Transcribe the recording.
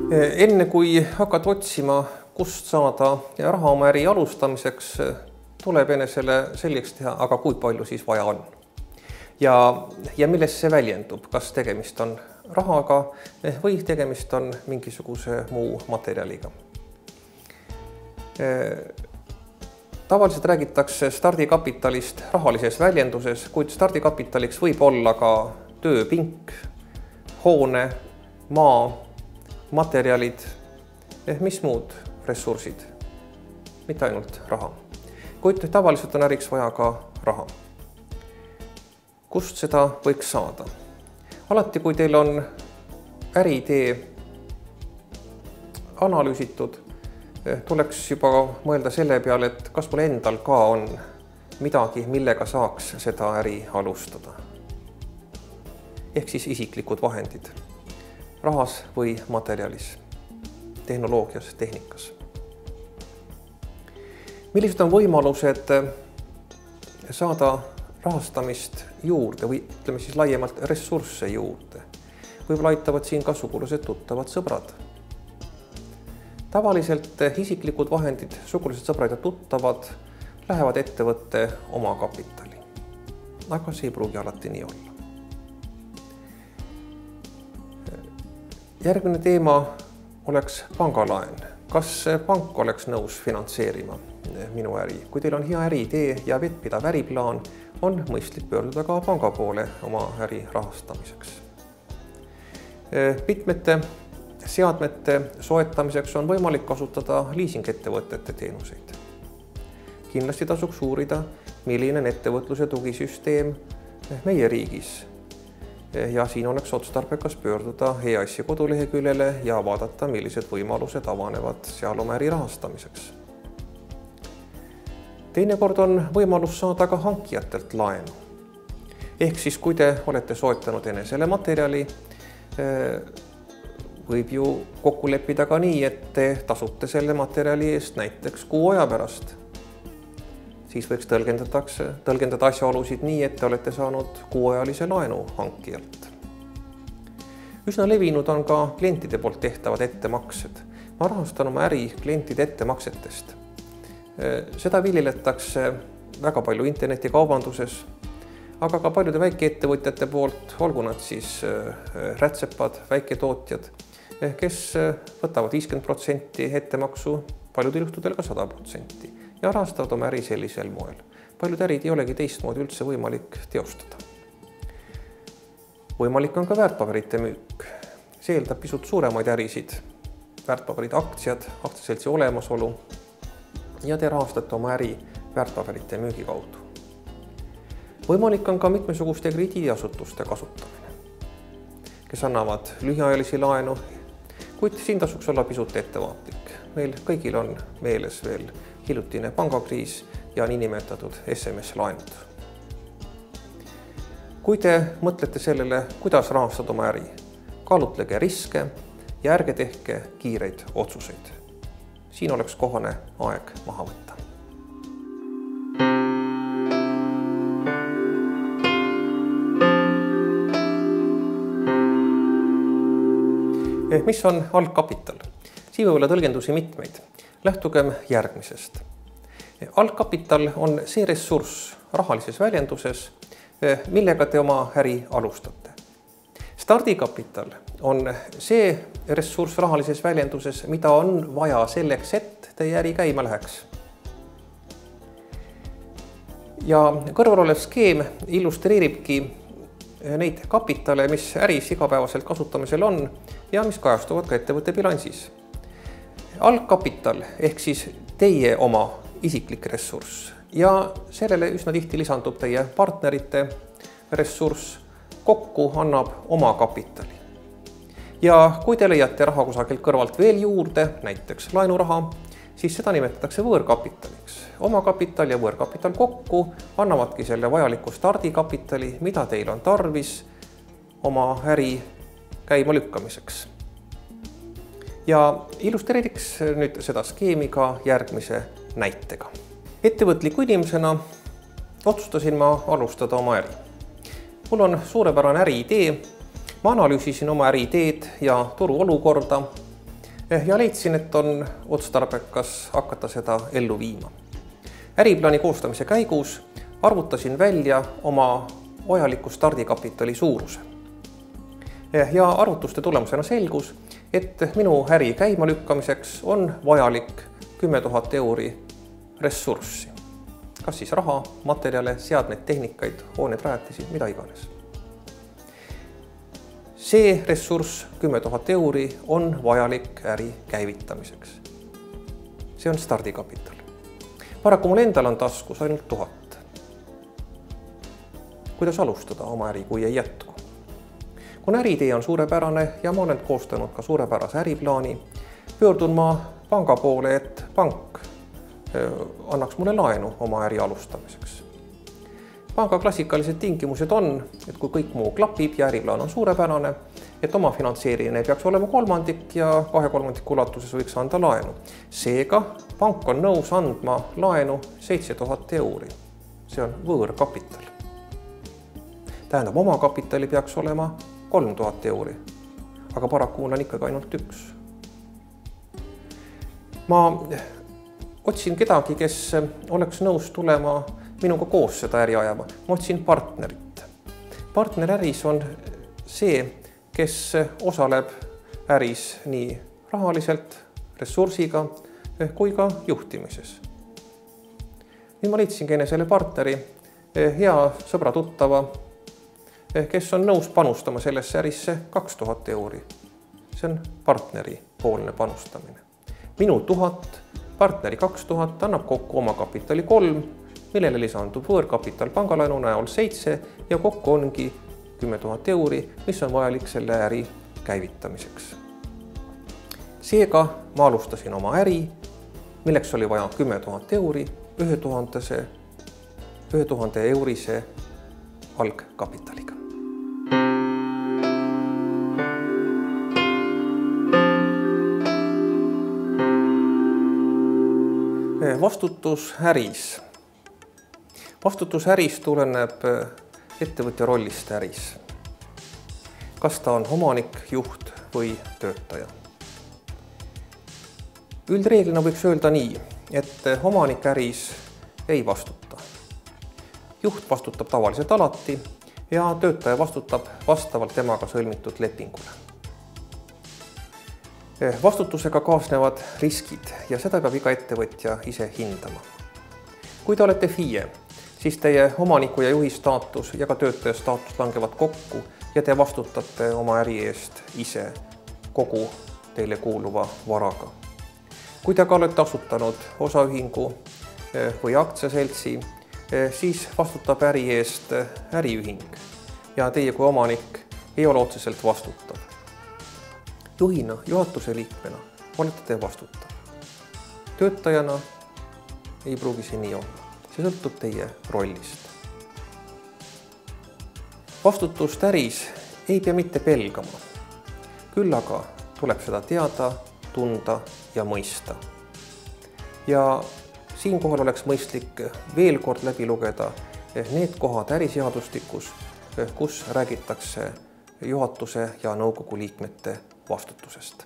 Enne kui hakkad otsima, kust saada raha oma äri alustamiseks, tuleb enesele selgeks teha, aga kui palju siis vaja on. Ja milles see väljendub, kas tegemist on rahaga või tegemist on mingisuguse muu materjaliga. Tavaliselt räägitakse stardikapitalist rahalises väljenduses, kuid stardikapitaliks võib olla ka tööpink, hoone, maa, materjalid, mis muud ressursid, mitte ainult raha. Kuid tavaliselt on äriks vaja ka raha. Kust seda võiks saada? Alati, kui teil on äriidee analüüsitud, tuleks juba mõelda selle peale, et kas mul endal ka on midagi, millega saaks seda äri alustada. Ehk siis isiklikud vahendid. Rahas või materjalis, tehnoloogias, tehnikas. Millised on võimalused saada rahastamist juurde või ütleme siis laiemalt ressursse juurde? Võib-olla aitavad siin ka sugulased, tuttavad, sõbrad. Tavaliselt isiklikud vahendid, sugulased, sõbrad ja tuttavad lähevad ettevõtte oma kapitali. Aga see ei pruugi alati nii olla. Järgmine teema oleks pangalaen. Kas pank oleks nõus finantseerima minu äri? Kui teil on hea äriidee ja vettpidav äriplaan, on mõistlik pöörduda ka panga poole oma äri rahastamiseks. Mitmete seadmete soetamiseks on võimalik kasutada liisingettevõtete teenuseid. Kindlasti tasuks uurida, milline on ettevõtluse tugisüsteem meie riigis. Ja siin oleks otstarbekas pöörduda EAS-i koduleheküljele ja vaadata, millised võimalused avanevad seal oma äri rahastamiseks. Teinekord on võimalus saada ka hankijatelt laenu. Ehk siis, kui te olete soetanud enesele materjali, võib ju kokku leppida ka nii, et te tasute selle materjali eest näiteks kuu aja pärast. Siis võiks tõlgendada asjaolusid nii, et te olete saanud kuuajalise laenu hankijalt. Üsna levinud on ka klientide poolt tehtavad ettemaksed. Ma rahastan oma äri klientide ettemaksetest. Seda viljeletakse väga palju internetikaubanduses, aga ka paljude väikeettevõtjate poolt, olgu nad siis rätsepad, väiketootjad, kes võtavad 50% ettemaksu, paljudel juhtudel ka 100%. Ja rahastavad oma äri sellisel moel. Paljud ärid ei olegi teistmoodi üldse võimalik teostada. Võimalik on ka väärtpaberite müük. See eeldab pisut suuremaid ärisid, väärtpaberid, aktsiad, aktsiaseltsi olemasolu ja te rahastate oma äri väärtpaberite müügi kaudu. Võimalik on ka mitmesuguste krediidiasutuste kasutamine, kes annavad lühiajalisi laenu, kuid siin tasuks olla pisut ettevaatlik. Meil kõigil on meeles veel hiljutine pangakriis ja niinimetatud SMS-laenud. Kui te mõtlete sellele, kuidas rahastada oma äri, kaalutlege riske ja ärge tehke kiireid otsuseid. Siin oleks kohane aeg maha võtta. Mis on algkapital? Siin võib olla tõlgendusi mitmeid. Lähtugem järgmisest. Algkapital on see ressurss rahalises väljenduses, millega te oma äri alustate. Stardikapital on see ressurss rahalises väljenduses, mida on vaja selleks, et teie äri käima läheks. Ja kõrvalolev skeem illustreeribki neid kapitale, mis äris igapäevaselt kasutamisel on ja mis kajastuvad ka ettevõtte bilansis. Algkapital ehk siis teie oma isiklik ressurss ja sellele üsna tihti lisandub teie partnerite ressurss, kokku annab oma kapitali. Ja kui te leiate raha kusagilt kõrvalt veel juurde, näiteks laenuraha, siis seda nimetatakse võõrkapitaliks. Oma kapital ja võõrkapital kokku annavadki selle vajaliku stardikapitali, mida teil on tarvis oma äri käima lükkamiseks. Ja illustreeriks nüüd seda skeemi ka järgmise näitega. Ettevõtliku inimesena otsustasin ma alustada oma äri. Mul on suurepärane äriidee, ma analüüsisin oma äriideed ja turu olukorda Ja leidsin, et on otstarbekas hakata seda ellu viima. Äriplaani koostamise käigus arvutasin välja oma vajaliku stardikapitali suuruse. Ja arvutuste tulemusena selgus, et minu äri käimalükkamiseks on vajalik 10 000 euri ressurssi. Kas siis raha, materjale, seadmeid, tehnikaid, hooneid, rajatisi, mida iganes. See ressurss 10 000 euri on vajalik äri käivitamiseks. See on stardikapital. Paraku mul endal on taskus ainult 1000. Kuidas alustada oma äri, kui ei jätku? Kuna äritee on suurepärane ja ma olen koostanud ka suurepärase äriplaani, pöördun ma panga poole, et pank annaks mulle laenu oma äri alustamiseks. Panga klassikalised tingimused on, et kui kõik muu klapib ja äriplaan on suurepärane, et oma finantseerimine peaks olema 1/3 ja 2/3 ulatuses võiks anda laenu. Seega pank on nõus andma laenu 7000 euri. See on võõrkapital. Tähendab, oma kapitali peaks olema 3000 euri, aga paraku mul on ikkagi ainult üks. Ma otsin kedagi, kes oleks nõus tulema minuga koos seda äri ajama. Ma otsin partnerit. Partner äris on see, kes osaleb äris nii rahaliselt, ressursiga kui ka juhtimises. Nüüd ma leidsingi enesele partneri, hea sõbra tuttava, kes on nõus panustama sellesse ärisse 2000 euri. See on partneri poolne panustamine. Minu 1000, partneri 2000 annab kokku oma kapitali 3, millele lisandub võõrkapital pangalaenu näol 7 ja kokku ongi 10 000 euri, mis on vajalik selle äri käivitamiseks. Seega ma alustasin oma äri, milleks oli vaja 10 000 euri, 1000 eurise algkapitaliga. Vastutus äris. Vastutus äris tuleneb ettevõtja rollist äris. Kas ta on omanik, juht või töötaja? Üldreeglina võiks öelda nii, et omanik äris ei vastuta. Juht vastutab tavaliselt alati ja töötaja vastutab vastavalt temaga sõlmitud lepingule. Vastutusega kaasnevad riskid ja seda peab iga ettevõtja ise hindama. Kui te olete FIE, siis teie omaniku ja juhi staatus ja ka töötaja staatus langevad kokku ja te vastutate oma äri eest ise kogu teile kuuluva varaga. Kui te aga olete asutanud osaühingu või aktsiaseltsi, siis vastutab äri eest äriühing ja teie kui omanik ei ole otseselt vastutav. Juhina, juhatuse liikmena olete te vastutav. Töötajana ei pruugi see nii olla. See sõltub teie rollist. Vastutust äris ei pea mitte pelgama. Küll aga tuleb seda teada, tunda ja mõista. Ja siinkohal oleks mõistlik veel kord läbi lugeda need kohad äriseadustikus, kus räägitakse juhatuse ja nõukogu liikmete vastutusest.